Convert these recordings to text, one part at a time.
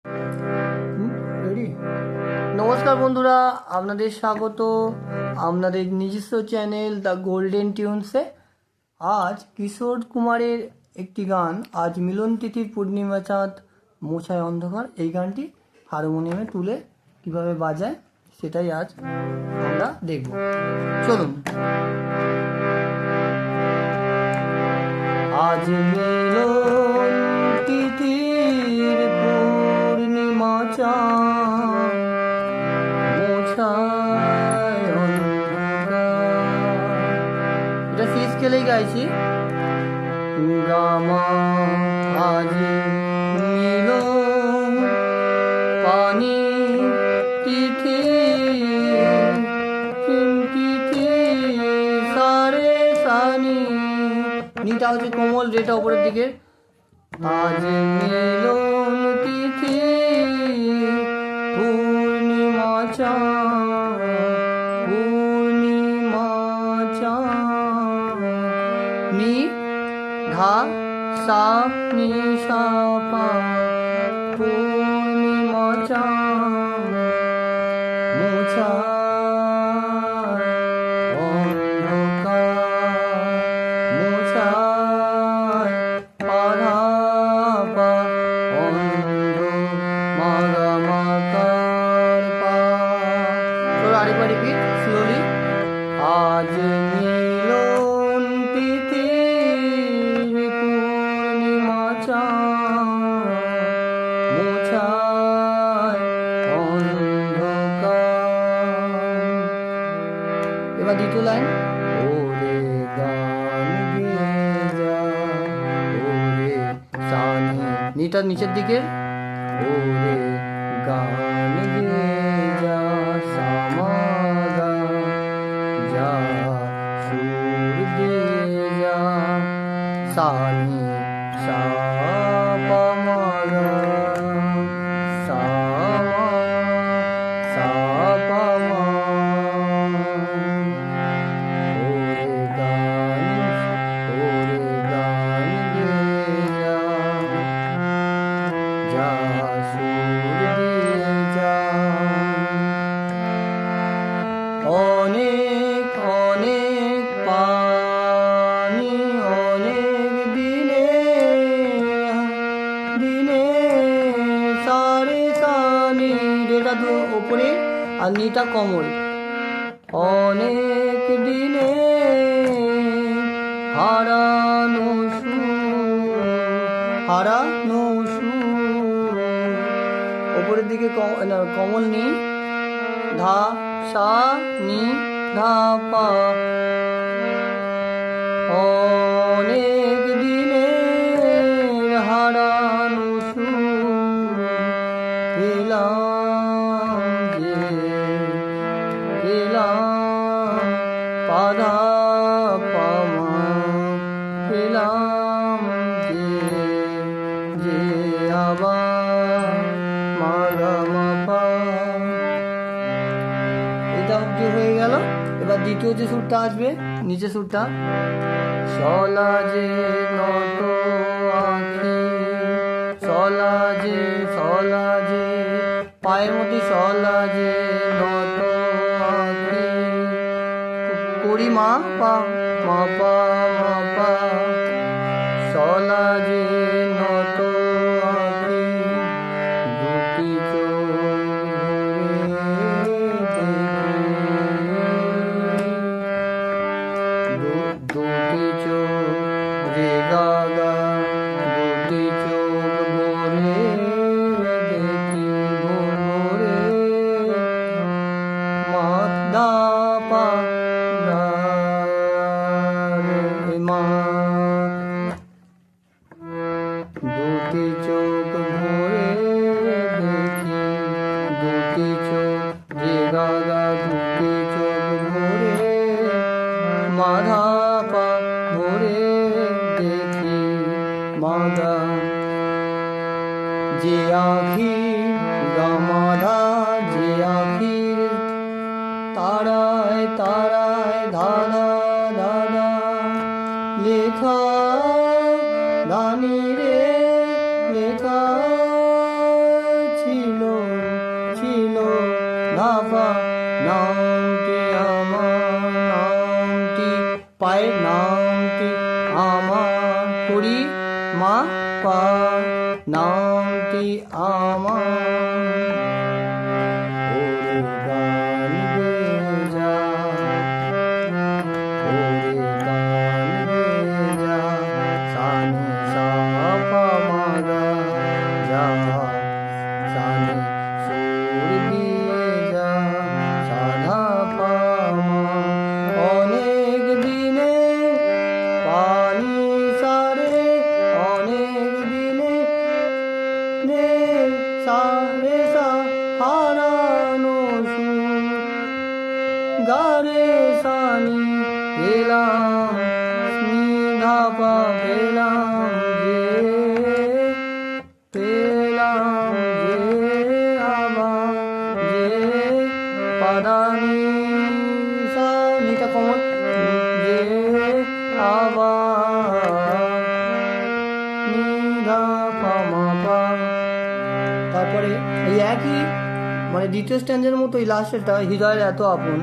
Ready? নমস্কার বন্ধুরা, আপনাদের স্বাগত আপনাদের নিজস্ব চ্যানেল দ্য গোল্ডেন টিউনসে। আজ কিশোর কুমারের একটি গান, আজ মিলন তিথি পূর্ণিমা চাঁদ মোছায় অন্ধকার, এই গানটি হারমোনিয়ামে তুলে কিভাবে বাজায় সেটাই আজ আমরা দেখব। চলুন। আজ মিলন তিথির পূর্ণিমা চাঁদ মোছায় অন্ধকার, এটা সি স্কেলেই গাইছি। গামা আজ মিলন পানি তিথি তিথি সারে সানি, নিটা হচ্ছে কোমল, রেটা উপরের দিকে। আজ মিলন তিথি পূর্ণিমা চাঁদ পূর্ণিমা চাঁদ, নি ধা সা নি সা পা, পূর্ণিমা চাঁদ মোছায় repeat slowly. আজ মিলন তিথি পূর্ণিমা চাঁদ মোছায় অন্ধকার। এবার দ্বিতীয় লাইন। ওরে গান গেয়ে যা, ওরে সানি, নিটা নিচের দিকে। ওরে গান গেয়ে যা সামাদা যা সুর দিয়ে যা, সানি সা পা মা গা সা মা সা পা মা। ওরে গান গেয়ে যা যা সুর দিয়ে যা। অনেক অনেক পানি অনেক দিনে দিনে সারে সানি, রেটা তো ওপরে আর নিটা কমল। অনেক দিনে হারানো সুর হারানো সুর, ওপরের দিকে কমল নি, ধা সা নি ধা পা। অনেক দিনে হারানো সুর পেলাম যে পেলাম, পাধা পামা পেলাম যে আবার মাগা মাপা। এটা অব্দি হয়ে গেল। এবার দ্বিতীয় যে সুরটা আসবে, নিচে সুরটা। সলা যে নত আখি, সলা যে পায়ের মধ্যে সলা যে নত আখি, করি মা পা মা পা মা পা, সলা যে নত আখি, দুটি চোখ দুটি চোখ রে গা গা, দুটি চোখ ভরে দেখি ভোরে, মাথা পা গা রে মা। দুটি চোখ ভরে দেখি, দুটি চোখ রে গা গা, দুটি চোখ ভরে মাধা পা ভরে দেখি মাধা। যে আখি গামাধা, যে আখির তারায় তারায় ধারা ধারা লেখা ধানি রে লেখা নো ধাপা নামটি আমার নামটি পায়ের নামটি আমার করি মা পা নামটি আমার ওরে গান গেয়ে যা ওরে গান গেয়ে যা সানি সা পা মা গা যা সানি সুর দিয়ে যা সাধা পা মা অনেক দিনে পানি সারে অনেক দিনে রে সারে সা হারানো সুর গারে সানি পেলাম ধাপা পেলাম যে আবার যে পাদানি সা নিটা কমল যে আবার নিধা পামা পা। তারপরে এই একই মানে দ্বিতীয় স্ট্যান্ডের মতো এই লাস্টেরটা হৃদয়ের এত আপন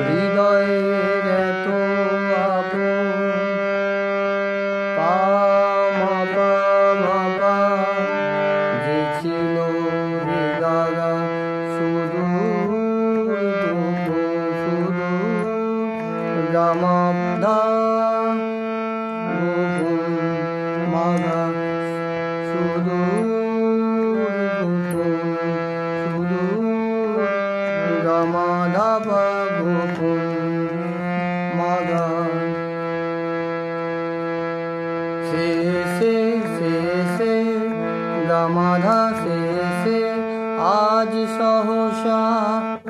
হৃদয়ের এত আপন পা মা পা মা পা যে ছিল রে গাগা সুদূর সুদূর গামা ধা গোপন মাগা সুদূর সুদূর গামা ধাপা গোপন মাগা সে গামাধা সে আজ সহসা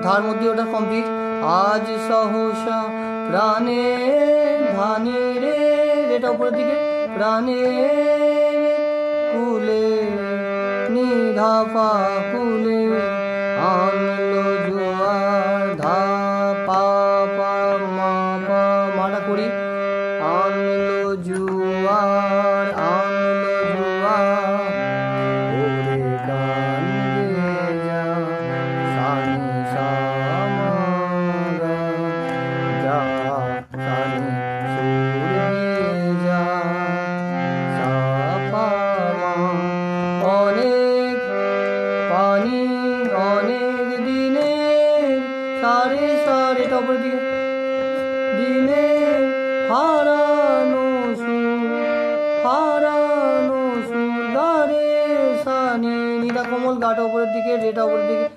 ধার মধ্যে ওটা কমপ্লিট আজ সহসা প্রাণে ধানে রে এটা উপরের দিকে প্রাণে কুলে নিধাপা কুলে আনলো জোয়ার ধা পা পা মা পা মাটা করি আনলো জোয়ার ওরে গান গেয়ে যা সানি সা মা গা যা সানি সুর দিয়ে যা সা পা মা অনেক পানি অনেক দিনে সারে সারে টপর দিকে দিনে হারানো সুর গারে সানি নিটা কমল গাটা উপরের দিকে রেটা উপরের দিকে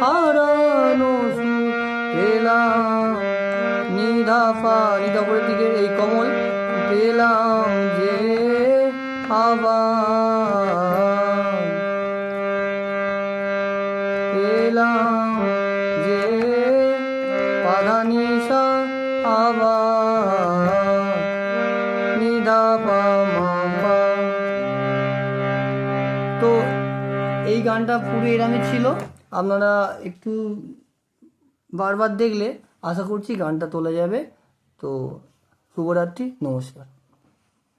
হারানো সুর পেলাম নিধা পা নিটা উপরের দিকে এই কমল পেলাম যে আবার পেলাম যে পাধানিসা আবার নিধা পা মা পা। তো এই গানটা পুরো এরামে ছিল, আপনারা একটু বারবার দেখলে আশা করছি গানটা তোলা যাবে। তো শুভরাত্রি, নমস্কার।